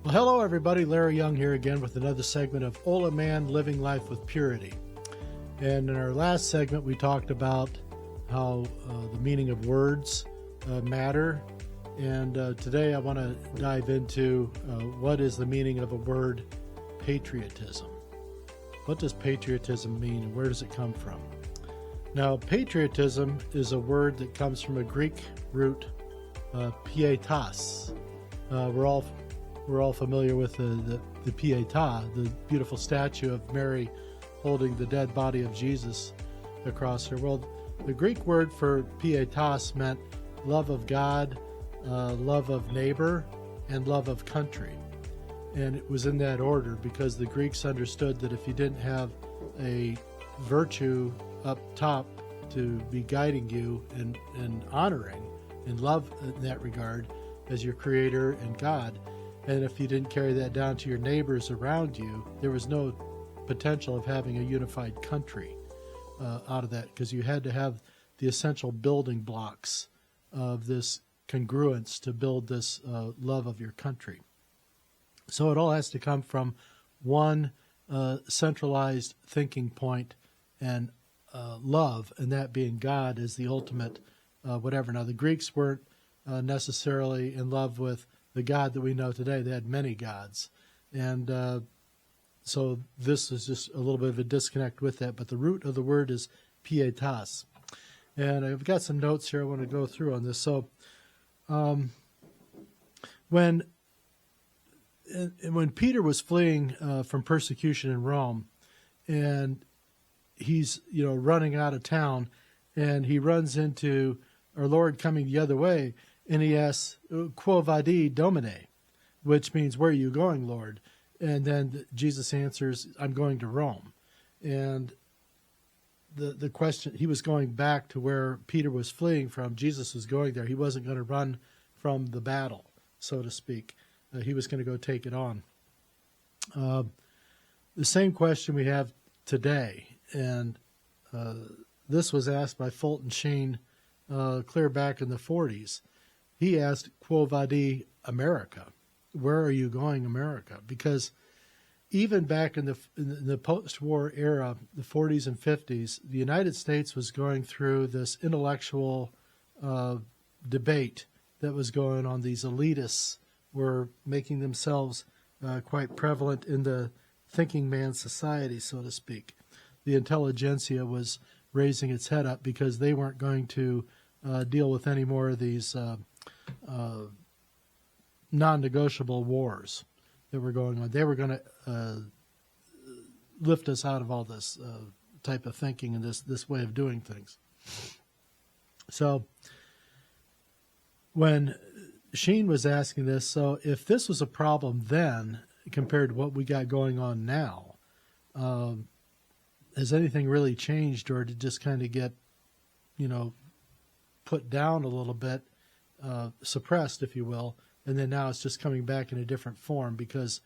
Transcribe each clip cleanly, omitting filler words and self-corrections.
Well, hello everybody, Larry Young here again with another segment of OLaMan, Living Life with Purity. And in our last segment we talked about how the meaning of words matter, and today I want to dive into what is the meaning of a word, patriotism. What does patriotism mean and where does it come from? Now, patriotism is a word that comes from a Greek root, Pietas. We're all familiar with the Pieta, the beautiful statue of Mary holding the dead body of Jesus across her. Well, the Greek word for Pietas meant love of God, love of neighbor, and love of country. And it was in that order because the Greeks understood that if you didn't have a virtue up top to be guiding you and honoring and love in that regard as your creator and God, and if you didn't carry that down to your neighbors around you, there was no potential of having a unified country out of that, because you had to have the essential building blocks of this congruence to build this love of your country. So it all has to come from one centralized thinking point and love, and that being God as the ultimate whatever. Now, the Greeks weren't necessarily in love with the God that we know today. They had many gods. And so this is just a little bit of a disconnect with that. But the root of the word is pietas. And I've got some notes here I want to go through on this. So when Peter was fleeing from persecution in Rome, and he's running out of town, and he runs into our Lord coming the other way, and he asks, Quo vadi, Domine, which means, where are you going, Lord? And then Jesus answers, I'm going to Rome. And the question, he was going back to where Peter was fleeing from. Jesus was going there. He wasn't going to run from the battle, so to speak. He was going to go take it on. The same question we have today, and this was asked by Fulton Sheen clear back in the 40s. He asked, Quo vadi, America? Where are you going, America? Because even back in the post-war era, the 40s and 50s, the United States was going through this intellectual debate that was going on. These elitists were making themselves quite prevalent in the thinking man society, so to speak. The intelligentsia was raising its head up because they weren't going to deal with any more of these non-negotiable wars that were going on. They were going to lift us out of all this type of thinking and this way of doing things. So when Sheen was asking this, so if this was a problem then compared to what we got going on now, has anything really changed, or did it just kind of get, put down a little bit, suppressed, if you will, and then now it's just coming back in a different form because,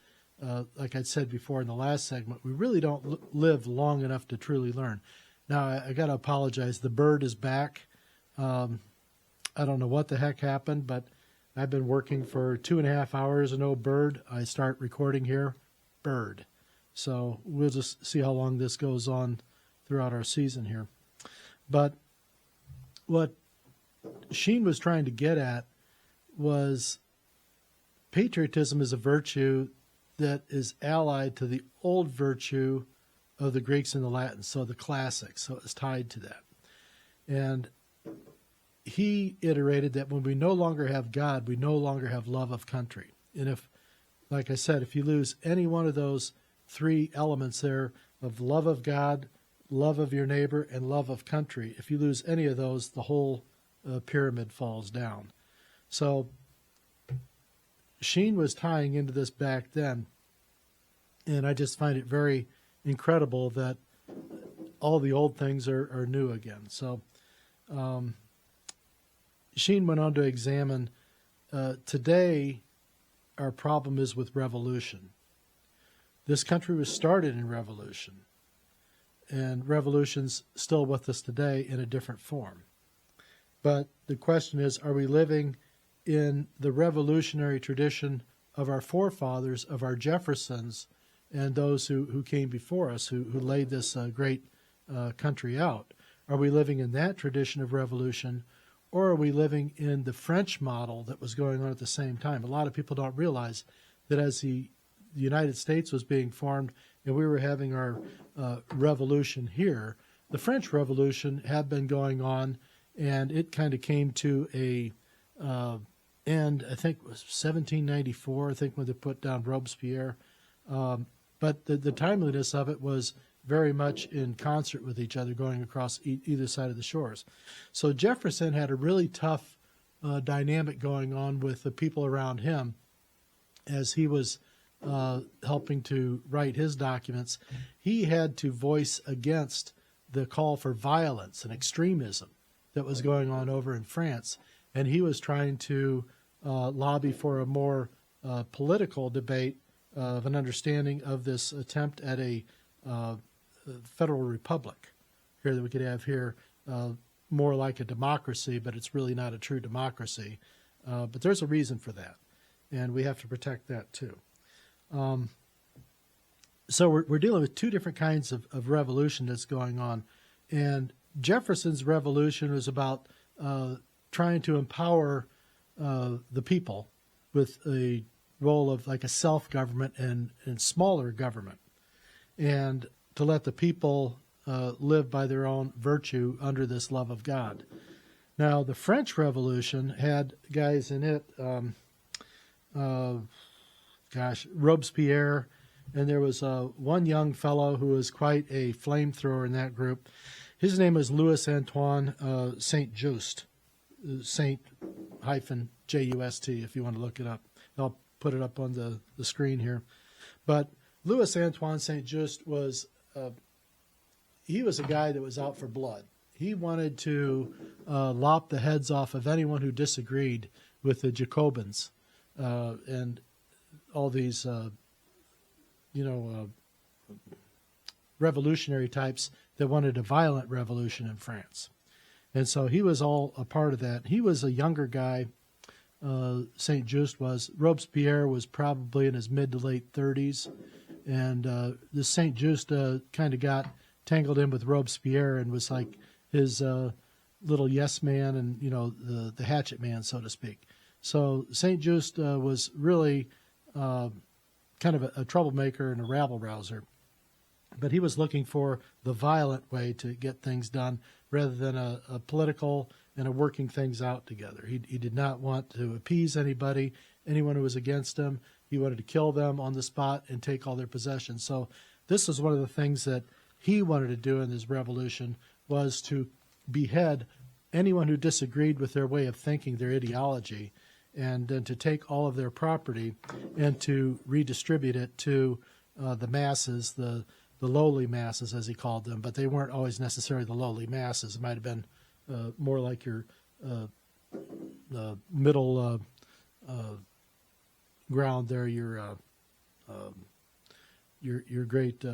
like I said before in the last segment, we really don't live long enough to truly learn. Now, I got to apologize. The bird is back. I don't know what the heck happened, but I've been working for 2.5 hours and no bird. I start recording here, bird. So we'll just see how long this goes on throughout our season here. But what Sheen was trying to get at was patriotism is a virtue that is allied to the old virtue of the Greeks and the Latins, so the classics, so it's tied to that. And he iterated that when we no longer have God, we no longer have love of country. And if, like I said, if you lose any one of those three elements there of love of God, love of your neighbor, and love of country, if you lose any of those, the whole pyramid falls down. So Sheen was tying into this back then, and I just find it very incredible that all the old things are new again. So Sheen went on to examine today our problem is with revolution. This country was started in revolution, and revolution's still with us today in a different form. But the question is, are we living in the revolutionary tradition of our forefathers, of our Jeffersons, and those who came before us, who laid this great country out? Are we living in that tradition of revolution, or are we living in the French model that was going on at the same time? A lot of people don't realize that as the United States was being formed and we were having our revolution here, the French Revolution had been going on, and it kind of came to a end, I think it was 1794, I think, when they put down Robespierre. But the timeliness of it was very much in concert with each other, going across either side of the shores. So Jefferson had a really tough dynamic going on with the people around him as he was helping to write his documents. He had to voice against the call for violence and extremism that was going on over in France, and he was trying to lobby for a more political debate of an understanding of this attempt at a federal republic here that we could have here, more like a democracy, but it's really not a true democracy. But there's a reason for that, and we have to protect that too. So we're dealing with two different kinds of revolution that's going on. And Jefferson's revolution was about trying to empower the people with a role of like a self-government and smaller government, and to let the people live by their own virtue under this love of God. Now, the French Revolution had guys in it, Robespierre, and there was one young fellow who was quite a flamethrower in that group. His name was Louis Antoine Saint-Just, Saint-Just, if you want to look it up. I'll put it up on the screen here. But Louis Antoine Saint-Just was he was a guy that was out for blood. He wanted to lop the heads off of anyone who disagreed with the Jacobins and all these, revolutionary types that wanted a violent revolution in France. And so he was all a part of that. He was a younger guy, Saint-Just was. Robespierre was probably in his mid to late 30s. And this Saint-Just kind of got tangled in with Robespierre and was like his little yes man and, the hatchet man, so to speak. So Saint-Just was really kind of a troublemaker and a rabble-rouser. But he was looking for the violent way to get things done rather than a political and a working things out together. He did not want to appease anybody, anyone who was against him. He wanted to kill them on the spot and take all their possessions. So this was one of the things that he wanted to do in this revolution, was to behead anyone who disagreed with their way of thinking, their ideology, and then to take all of their property and to redistribute it to the masses, the lowly masses, as he called them. But they weren't always necessarily the lowly masses. It might have been more like your middle ground there, your great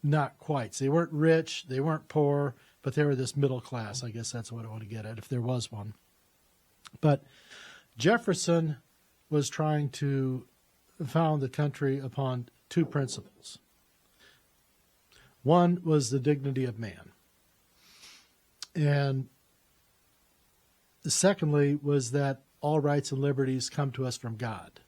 not quite. So they weren't rich, they weren't poor, but they were this middle class. I guess that's what I want to get at, if there was one. But Jefferson was trying to found the country upon two principles. One was the dignity of man. And secondly was that all rights and liberties come to us from God.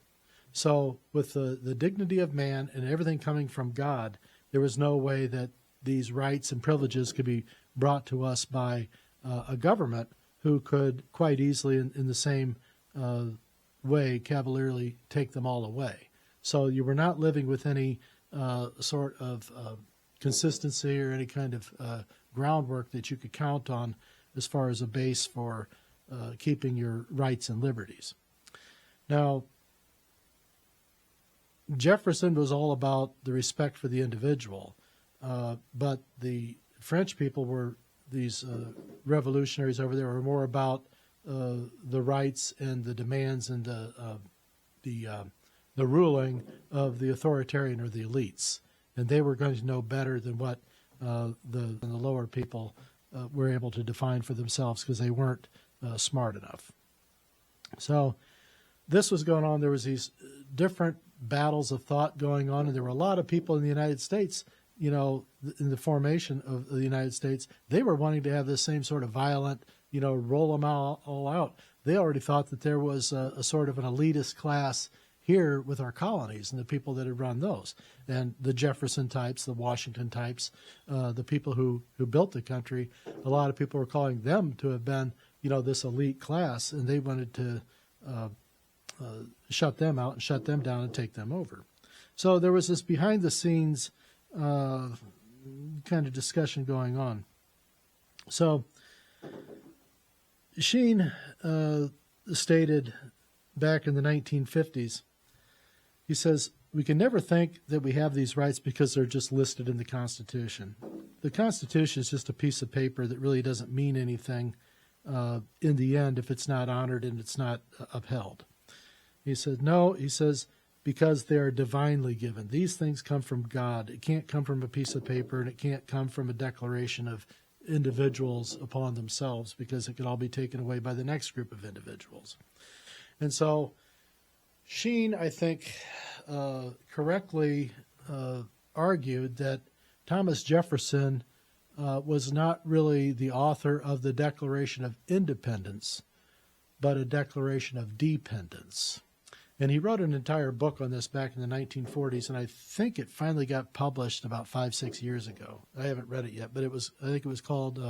So with the dignity of man and everything coming from God, there was no way that these rights and privileges could be brought to us by a government who could quite easily, in the same way, cavalierly take them all away. So you were not living with any sort of consistency or any kind of groundwork that you could count on as far as a base for keeping your rights and liberties. Now, Jefferson was all about the respect for the individual, but the French people were, these revolutionaries over there, were more about the rights and the demands and the ruling of the authoritarian or the elites. And they were going to know better than what the lower people were able to define for themselves, because they weren't smart enough. So this was going on. There was these different battles of thought going on, and there were a lot of people in the United States, in the formation of the United States. They were wanting to have this same sort of violent, roll them all out. They already thought that there was a sort of an elitist class here with our colonies and the people that had run those, and the Jefferson types, the Washington types, the people who built the country. A lot of people were calling them to have been, this elite class, and they wanted to shut them out and shut them down and take them over. So there was this behind the scenes kind of discussion going on. So Sheen stated back in the 1950s, he says, "We can never think that we have these rights because they're just listed in the Constitution. The Constitution is just a piece of paper that really doesn't mean anything in the end if it's not honored and it's not upheld." He said, no, he says, because they are divinely given. These things come from God. It can't come from a piece of paper, and it can't come from a declaration of individuals upon themselves, because it could all be taken away by the next group of individuals. And so Sheen, I think, correctly argued that Thomas Jefferson was not really the author of the Declaration of Independence, but a declaration of dependence. And he wrote an entire book on this back in the 1940s, and I think it finally got published about 5-6 years ago. I haven't read it yet, but I think it was called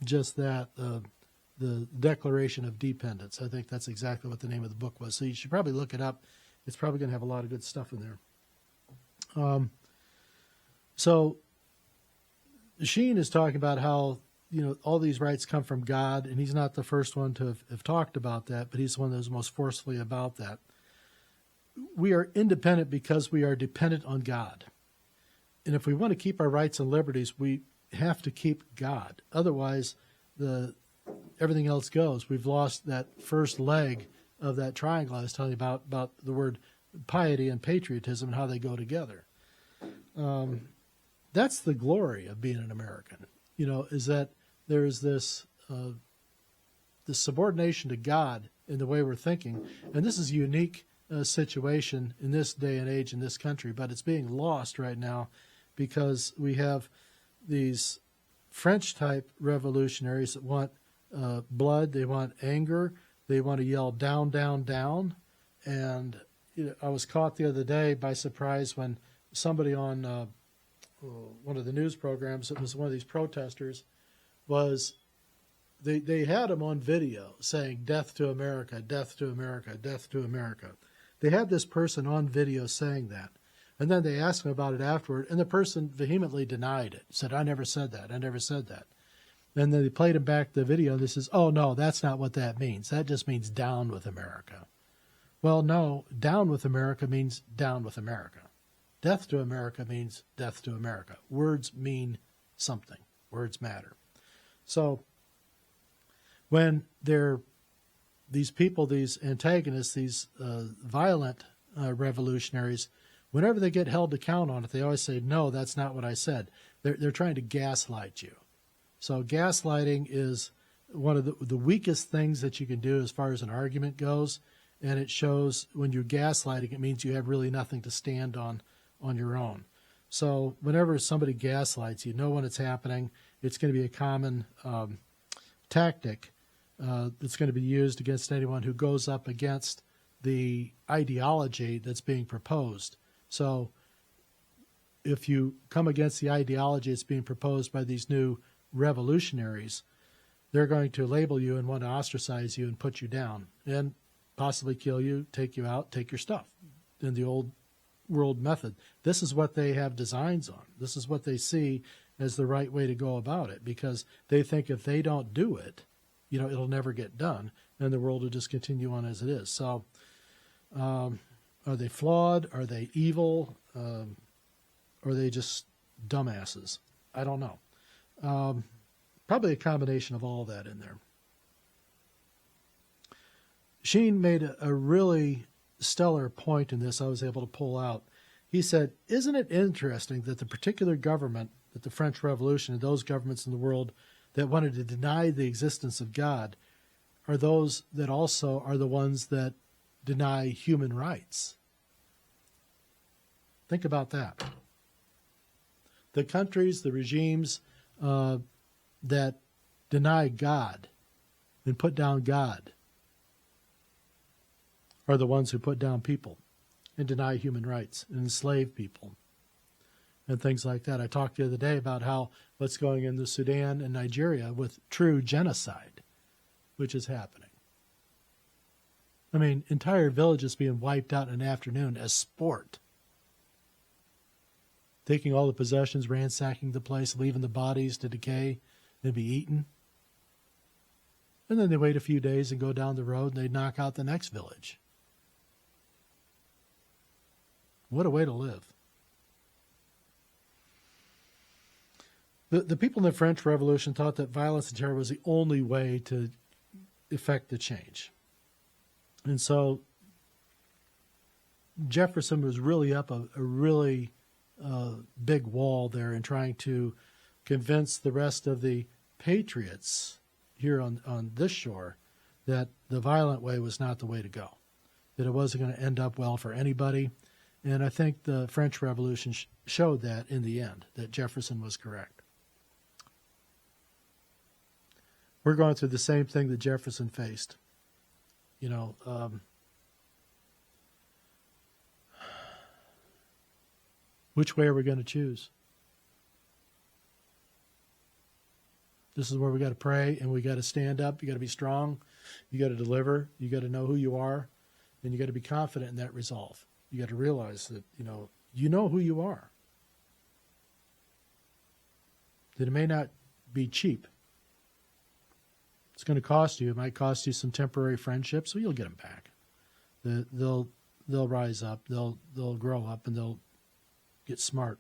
just that, the Declaration of Dependence. I think that's exactly what the name of the book was. So you should probably look it up. It's probably going to have a lot of good stuff in there. So Sheen is talking about how, all these rights come from God, and he's not the first one to have talked about that, but he's the one that was most forcefully about that. We are independent because we are dependent on God. And if we want to keep our rights and liberties, we have to keep God. Otherwise, everything else goes. We've lost that first leg of that triangle I was telling you about the word piety and patriotism and how they go together. That's the glory of being an American, is that there is this subordination to God in the way we're thinking. And this is a unique situation in this day and age in this country, but it's being lost right now because we have these French-type revolutionaries that want blood, they want anger, they want to yell down, down, down. And I was caught the other day by surprise when somebody on one of the news programs, it was one of these protesters, was they had him on video saying, "Death to America, death to America, death to America." They had this person on video saying that. And then they asked him about it afterward, and the person vehemently denied it, said, "I never said that, I never said that." And then they played him back the video, and they says, "Oh, no, that's not what that means. That just means down with America." Well, no, down with America means down with America. Death to America means death to America. Words mean something. Words matter. So when these people, these antagonists, these violent revolutionaries, whenever they get held to account on it, they always say, "No, that's not what I said." They're trying to gaslight you. So gaslighting is one of the weakest things that you can do as far as an argument goes, and it shows when you're gaslighting, it means you have really nothing to stand on your own. So whenever somebody gaslights you, know when it's happening. It's going to be a common tactic that's going to be used against anyone who goes up against the ideology that's being proposed. So if you come against the ideology that's being proposed by these new revolutionaries, they're going to label you and want to ostracize you and put you down and possibly kill you, take you out, take your stuff in the old world method. This is what they have designs on. This is what they see as the right way to go about it, because they think if they don't do it, it'll never get done, and the world will just continue on as it is. So are they flawed? Are they evil? Or are they just dumbasses? I don't know. Probably a combination of all that in there. Sheen made a really stellar point in this I was able to pull out. He said, "Isn't it interesting that the particular government, that the French Revolution and those governments in the world that wanted to deny the existence of God, are those that also are the ones that deny human rights. Think about that. The countries, the regimes that deny God and put down God are the ones who put down people and deny human rights and enslave people and things like that. I talked the other day about how what's going in the Sudan and Nigeria with true genocide, which is happening. I mean, entire villages being wiped out in an afternoon as sport. Taking all the possessions, ransacking the place, leaving the bodies to decay and be eaten. And then they wait a few days and go down the road and they knock out the next village. What a way to live. The people in the French Revolution thought that violence and terror was the only way to effect the change. And so Jefferson was really up a really big wall there in trying to convince the rest of the patriots here on this shore that the violent way was not the way to go, that it wasn't going to end up well for anybody. And I think the French Revolution showed that in the end, that Jefferson was correct. We're going through the same thing that Jefferson faced. You know, which way are we going to choose? This is where we got to pray and we got to stand up. You got to be strong. You got to deliver. You got to know who you are, and you got to be confident in that resolve. You got to realize that you know who you are. That it may not be cheap. It's going to cost you. It might cost you some temporary friendships, so you'll get them back. They'll rise up. They'll grow up, and they'll get smart.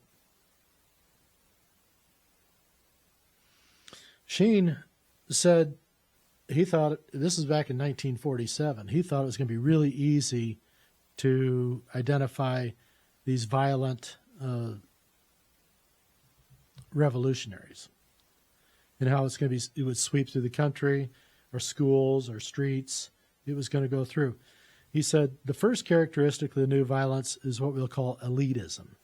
Sheen said he thought, this is back in 1947, he thought it was going to be really easy to identify these violent revolutionaries and how it's going to be, it would sweep through the country or schools or streets. It was going to go through. He said the first characteristic of the new violence is what we'll call elitism.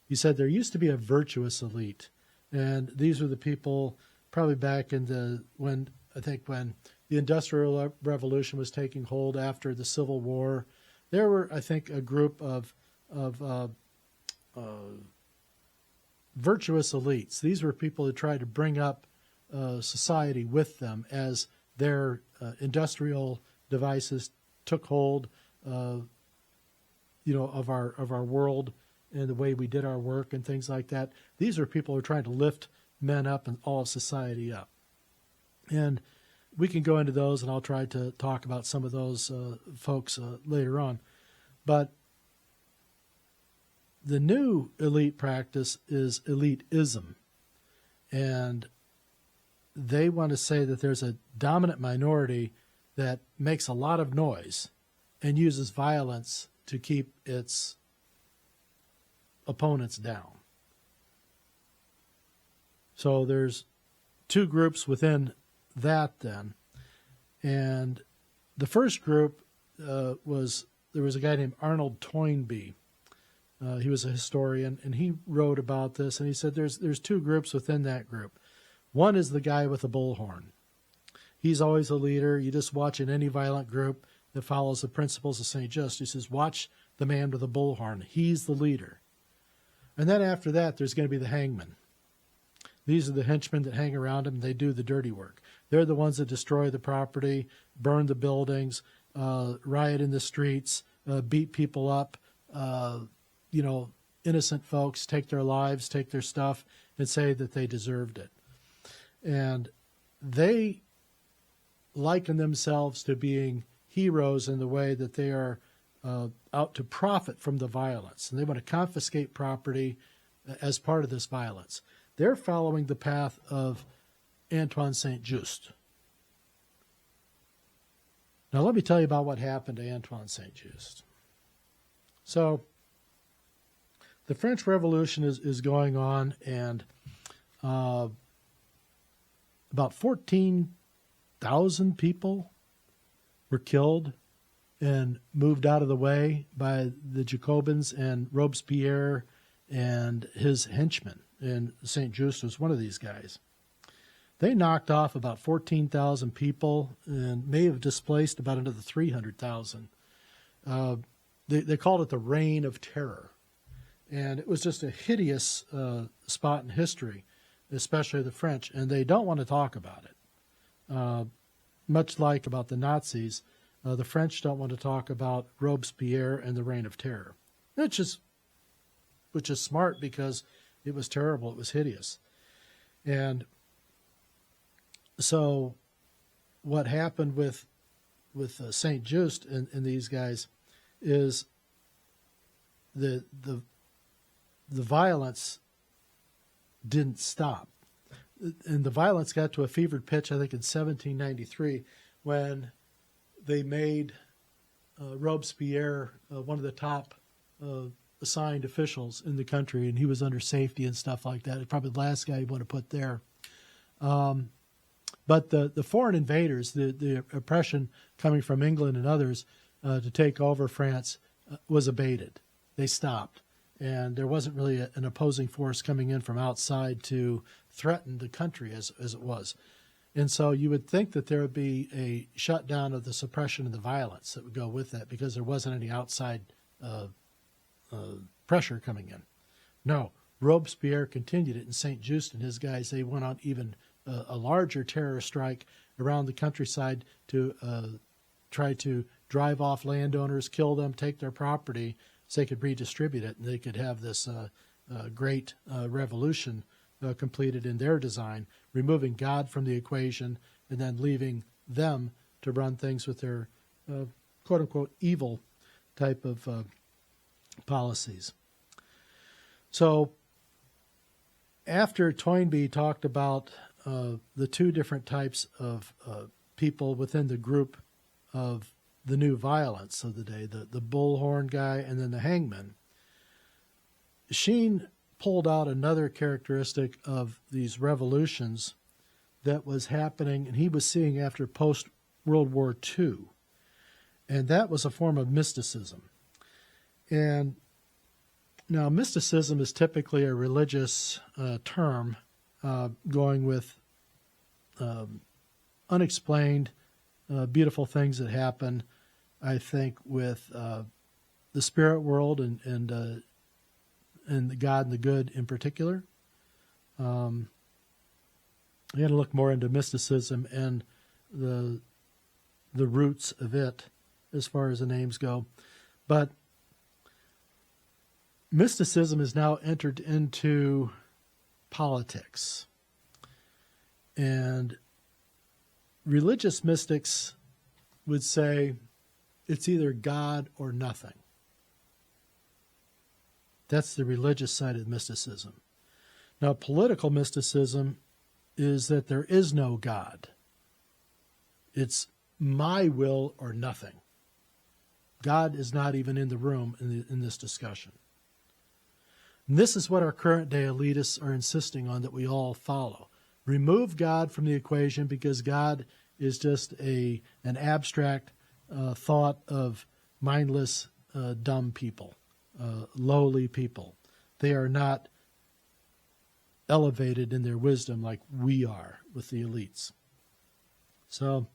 He said there used to be a virtuous elite, and these were the people probably back in when the Industrial Revolution was taking hold after the Civil War. There were, I think, a group of virtuous elites. These were people who tried to bring up society with them as their industrial devices took hold, of our world and the way we did our work and things like that. These are people who are trying to lift men up and all of society up. And we can go into those, and I'll try to talk about some of those folks later on. But the new elite practice is elitism. And they want to say that there's a dominant minority that makes a lot of noise and uses violence to keep its opponents down. So there's two groups within that then. And the first group there was a guy named Arnold Toynbee. He was a historian, and he wrote about this, and he said there's two groups within that group. One is the guy with the bullhorn. He's always a leader. You just watch in any violent group that follows the principles of St. Just. He says, watch the man with the bullhorn. He's the leader. And then after that, there's going to be the hangman. These are the henchmen that hang around him. They do the dirty work. They're the ones that destroy the property, burn the buildings, riot in the streets, beat people up. Innocent folks take their lives, take their stuff, and say that they deserved it. And they liken themselves to being heroes in the way that they are out to profit from the violence. And they want to confiscate property as part of this violence. They're following the path of Antoine Saint-Just. Now let me tell you about what happened to Antoine Saint-Just. So the French Revolution is going on, and about 14 100,000 people were killed and moved out of the way by the Jacobins and Robespierre and his henchmen. And St. Just was one of these guys. They knocked off about 14,000 people and may have displaced about another 300,000. They called it the Reign of Terror. And it was just a hideous spot in history, especially the French. And they don't want to talk about it. Much like about the Nazis, the French don't want to talk about Robespierre and the Reign of Terror. Which is smart, because it was terrible. It was hideous. And so what happened with St. Just and these guys is the violence didn't stop. And the violence got to a fevered pitch, I think, in 1793, when they made Robespierre one of the top assigned officials in the country, and he was under safety and stuff like that. It's probably the last guy you want to put there. But the foreign invaders, the oppression coming from England and others to take over France was abated. They stopped. And there wasn't really an opposing force coming in from outside to threaten the country as it was. And so you would think that there would be a shutdown of the suppression of the violence that would go with that, because there wasn't any outside pressure coming in. No, Robespierre continued it, and St. Just and his guys, they went on even a larger terror strike around the countryside to try to drive off landowners, kill them, take their property, so they could redistribute it, and they could have this great revolution completed in their design, removing God from the equation and then leaving them to run things with their quote-unquote evil type of policies. So after Toynbee talked about the two different types of people within the group of the new violence of the day, the bullhorn guy and then the hangman, Sheen pulled out another characteristic of these revolutions that was happening and he was seeing after post-World War II, and that was a form of mysticism. And now mysticism is typically a religious term going with unexplained beautiful things that happen, I think, with the spirit world and the God and the good in particular. You got to look more into mysticism and the roots of it as far as the names go. But mysticism has now entered into politics. And religious mystics would say it's either God or nothing. That's the religious side of mysticism. Now, political mysticism is that there is no God. It's my will or nothing. God is not even in the room in this discussion. And this is what our current day elitists are insisting on that we all follow. Remove God from the equation, because God is just an abstract thought of mindless, dumb people, lowly people. They are not elevated in their wisdom like we are with the elites. So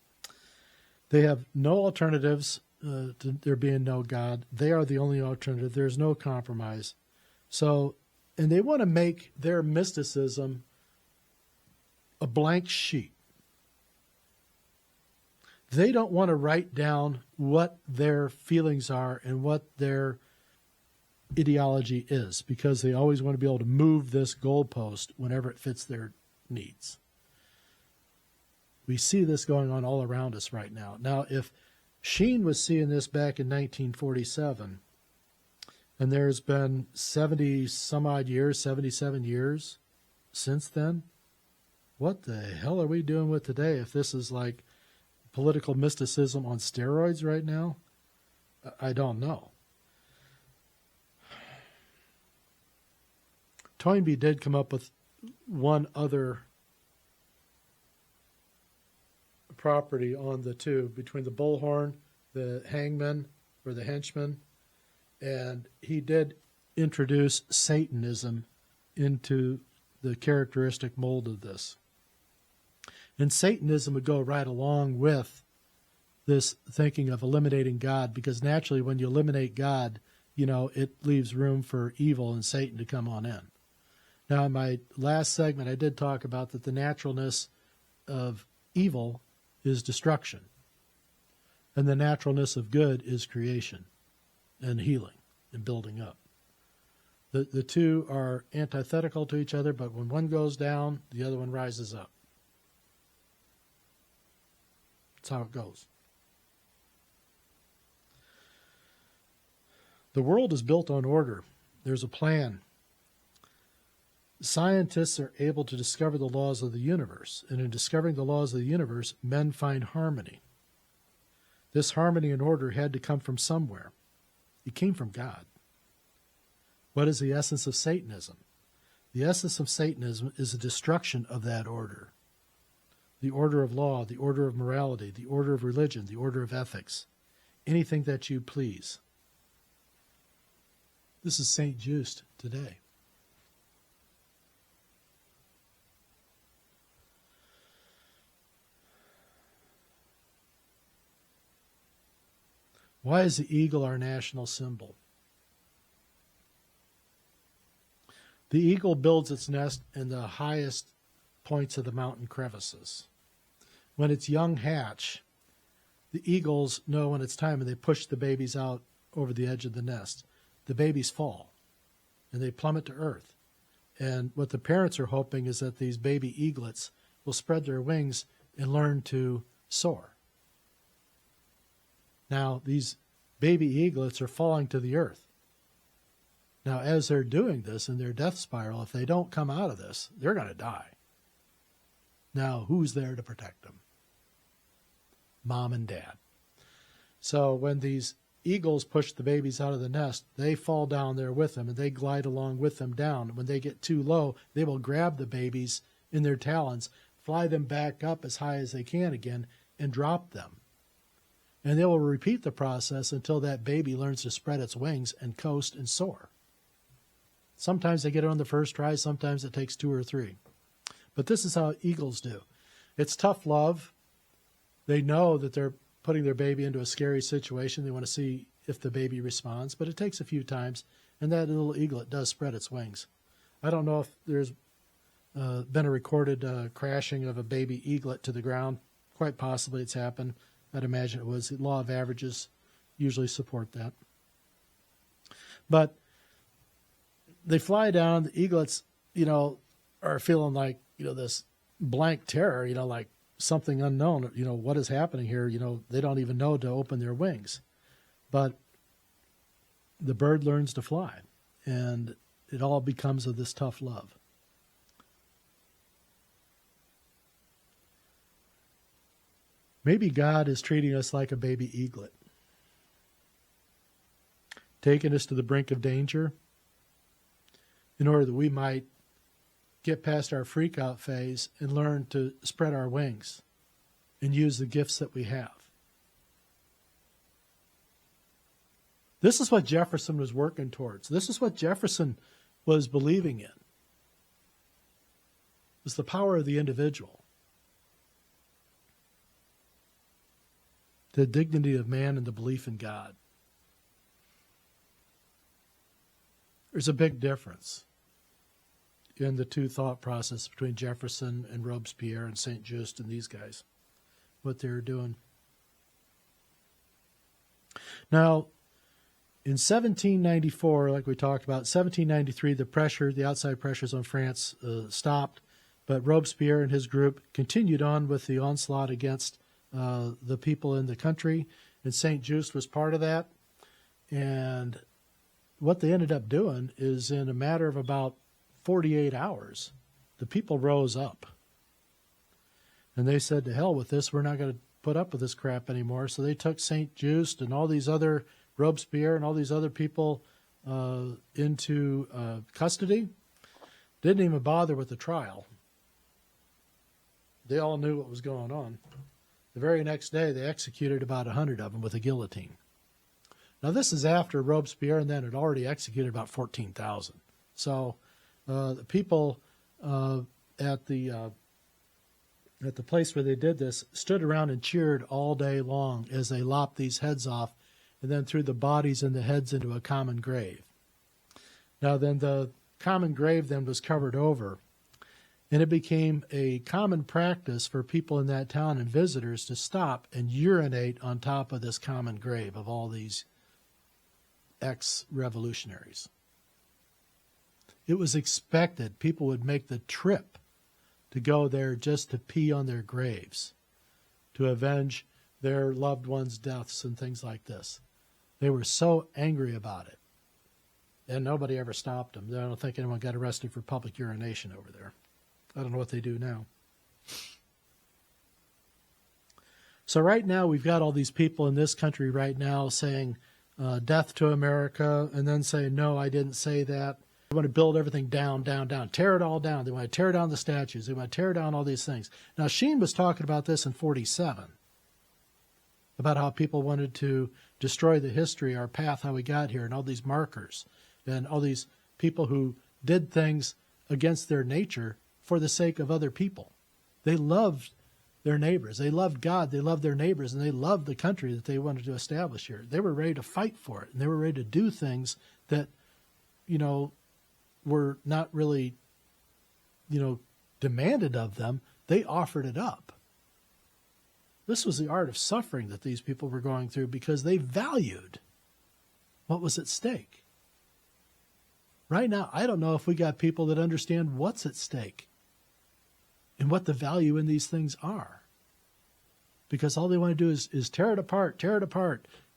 they have no alternatives to there being no God. They are the only alternative. There's no compromise. So, and they want to make their mysticism a blank sheet. They don't want to write down what their feelings are and what their ideology is, because they always want to be able to move this goalpost whenever it fits their needs. We see this going on all around us right now. Now, if Sheen was seeing this back in 1947, and there's been 77 years since then, what the hell are we doing with today if this is like political mysticism on steroids right now? I don't know. Toynbee did come up with one other property on the two, between the bullhorn, the hangman, or the henchman, and he did introduce Satanism into the characteristic mold of this. And Satanism would go right along with this thinking of eliminating God, because naturally when you eliminate God, it leaves room for evil and Satan to come on in. Now, in my last segment, I did talk about that the naturalness of evil is destruction, and the naturalness of good is creation and healing and building up. The two are antithetical to each other, but when one goes down, the other one rises up. That's how it goes. The world is built on order. There's a plan. Scientists are able to discover the laws of the universe, and in discovering the laws of the universe, men find harmony. This harmony and order had to come from somewhere. It came from God. What is the essence of Satanism? The essence of Satanism is the destruction of that order. The order of law, the order of morality, the order of religion, the order of ethics. Anything that you please. This is St. Just today. Why is the eagle our national symbol? The eagle builds its nest in the highest points of the mountain crevices. When its young hatch, the eagles know when it's time and they push the babies out over the edge of the nest. The babies fall and they plummet to earth. And what the parents are hoping is that these baby eaglets will spread their wings and learn to soar. Now, these baby eaglets are falling to the earth. Now, as they're doing this in their death spiral, if they don't come out of this, they're going to die. Now, who's there to protect them? Mom and Dad. So when these eagles push the babies out of the nest, they fall down there with them, and they glide along with them down. When they get too low, they will grab the babies in their talons, fly them back up as high as they can again, and drop them. And they will repeat the process until that baby learns to spread its wings and coast and soar. Sometimes they get it on the first try, sometimes it takes 2 or 3. But this is how eagles do. It's tough love. They know that they're putting their baby into a scary situation. They want to see if the baby responds, but it takes a few times, and that little eaglet does spread its wings. I don't know if there's been a recorded crashing of a baby eaglet to the ground. Quite possibly it's happened. I'd imagine it was. The law of averages usually support that. But they fly down. The eaglets, are feeling like, this blank terror, like something unknown. What is happening here? They don't even know to open their wings. But the bird learns to fly, and it all becomes of this tough love. Maybe God is treating us like a baby eaglet, taking us to the brink of danger in order that we might get past our freak-out phase and learn to spread our wings and use the gifts that we have. This is what Jefferson was working towards. This is what Jefferson was believing in. It was the power of the individual. The dignity of man and the belief in God. There's a big difference in the two thought process between Jefferson and Robespierre and St. Just and these guys, what they were doing. Now, in 1794, like we talked about, 1793, the outside pressures on France stopped, but Robespierre and his group continued on with the onslaught against the people in the country, and St. Just was part of that. And what they ended up doing is, in a matter of about 48 hours, the people rose up. And they said, to hell with this, we're not going to put up with this crap anymore. So they took St. Just and all these other, Robespierre and all these other people into custody. Didn't even bother with the trial. They all knew what was going on. The very next day, they executed about 100 of them with a guillotine. Now, this is after Robespierre and then had already executed about 14,000. So the people at the place where they did this stood around and cheered all day long as they lopped these heads off and then threw the bodies and the heads into a common grave. Now, then the common grave then was covered over, and it became a common practice for people in that town and visitors to stop and urinate on top of this common grave of all these ex-revolutionaries. It was expected people would make the trip to go there just to pee on their graves, to avenge their loved ones' deaths and things like this. They were so angry about it. And nobody ever stopped them. I don't think anyone got arrested for public urination over there. I don't know what they do now. So right now we've got all these people in this country right now saying death to America, and then saying, no, I didn't say that. They want to build everything down, down, down, tear it all down. They want to tear down the statues. They want to tear down all these things. Now, Sheen was talking about this in 47, about how people wanted to destroy the history, our path, how we got here, and all these markers, and all these people who did things against their nature for the sake of other people. They loved their neighbors. They loved God. They loved their neighbors, and they loved the country that they wanted to establish here. They were ready to fight for it, and they were ready to do things that, were not really, demanded of them. They offered it up. This was the art of suffering that these people were going through because they valued what was at stake. Right now, I don't know if we got people that understand what's at stake and what the value in these things are. Because all they want to do is tear it apart,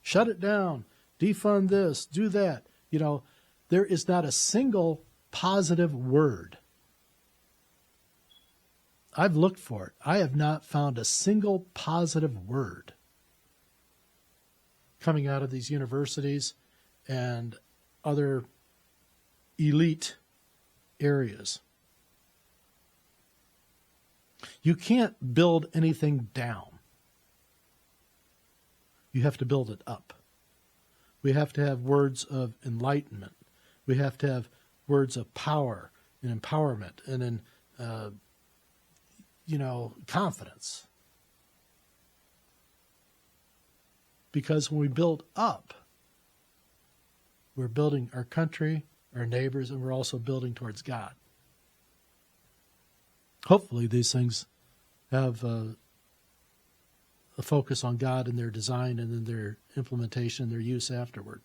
shut it down, defund this, do that. There is not a single positive word. I've looked for it. I have not found a single positive word coming out of these universities and other elite areas. You can't build anything down. You have to build it up. We have to have words of enlightenment. We have to have words of power and empowerment and confidence. Because when we build up, we're building our country, our neighbors, and we're also building towards God. Hopefully these things have a focus on God in their design and in their implementation, their use afterward.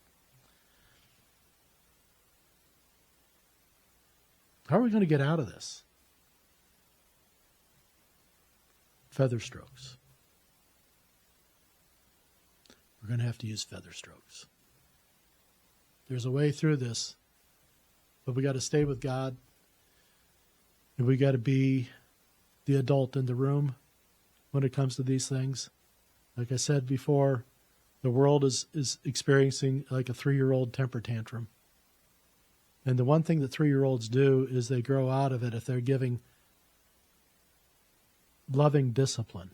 How are we going to get out of this? Feather strokes. We're going to have to use feather strokes. There's a way through this, but we got to stay with God, and we got to be the adult in the room when it comes to these things. Like I said before, the world is experiencing like a 3-year-old temper tantrum. And the one thing that 3-year-olds do is they grow out of it if they're giving loving discipline.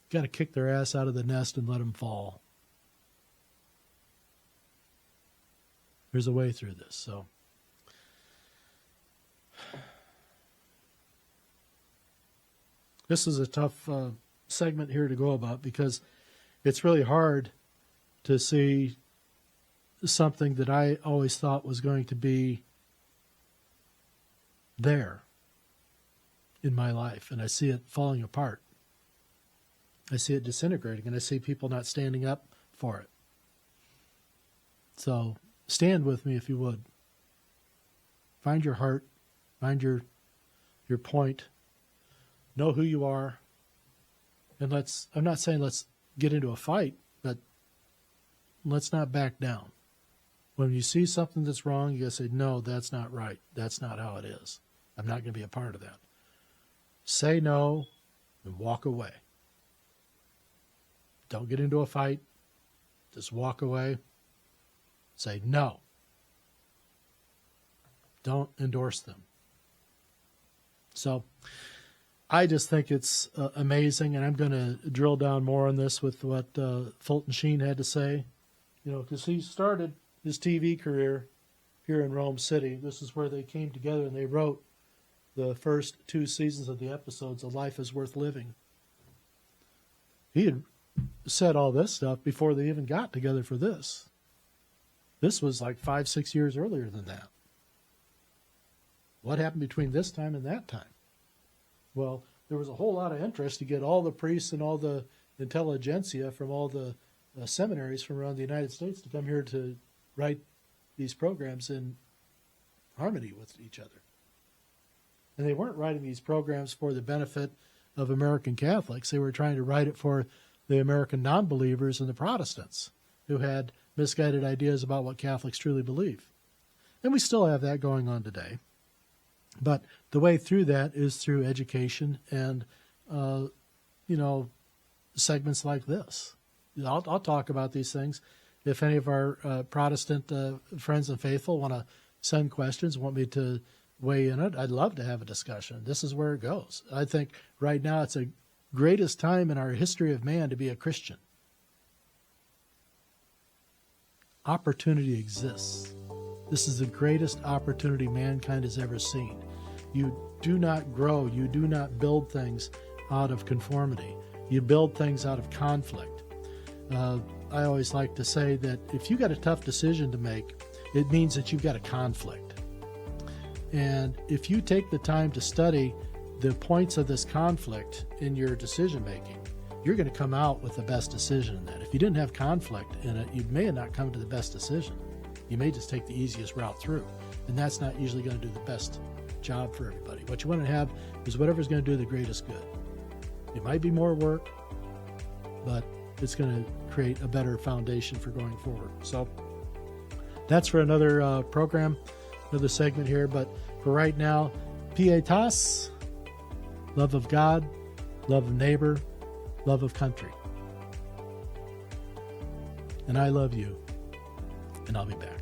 Got to kick their ass out of the nest and let them fall. There's a way through this. So this is a tough segment here to go about because it's really hard to see something that I always thought was going to be there in my life, and I see it falling apart. I see it disintegrating, and I see people not standing up for it. So stand with me if you would. Find your heart, find your point, know who you are, and I'm not saying let's get into a fight, but let's not back down. When you see something that's wrong, you got to say, no, that's not right. That's not how it is. I'm not going to be a part of that. Say no and walk away. Don't get into a fight. Just walk away. Say no. Don't endorse them. So I just think it's amazing, and I'm going to drill down more on this with what Fulton Sheen had to say. You know, because he started his TV career here in Rome City. This is where they came together and they wrote the first 2 seasons of the episodes of Life is Worth Living. He had said all this stuff before they even got together for this. This was like 5-6 years earlier than that. What happened between this time and that time? Well, there was a whole lot of interest to get all the priests and all the intelligentsia from all the seminaries from around the United States to come here to write these programs in harmony with each other. And they weren't writing these programs for the benefit of American Catholics. They were trying to write it for the American non-believers and the Protestants who had misguided ideas about what Catholics truly believe. And we still have that going on today. But the way through that is through education and, segments like this. I'll talk about these things. If any of our Protestant friends and faithful want to send questions, want me to weigh in it, I'd love to have a discussion. This is where it goes. I think right now it's the greatest time in our history of man to be a Christian. Opportunity exists. This is the greatest opportunity mankind has ever seen. You do not grow, you do not build things out of conformity. You build things out of conflict. I always like to say that if you got a tough decision to make, it means that you've got a conflict. And if you take the time to study the points of this conflict in your decision making, you're going to come out with the best decision in that. If you didn't have conflict in it, you may not come to the best decision. You may just take the easiest route through, and that's not usually going to do the best job for everybody. What you want to have is whatever's going to do the greatest good. It might be more work, but it's going to create a better foundation for going forward. So that's for another program, another segment here. But for right now, Pietas, love of God, love of neighbor, love of country. And I love you, and I'll be back.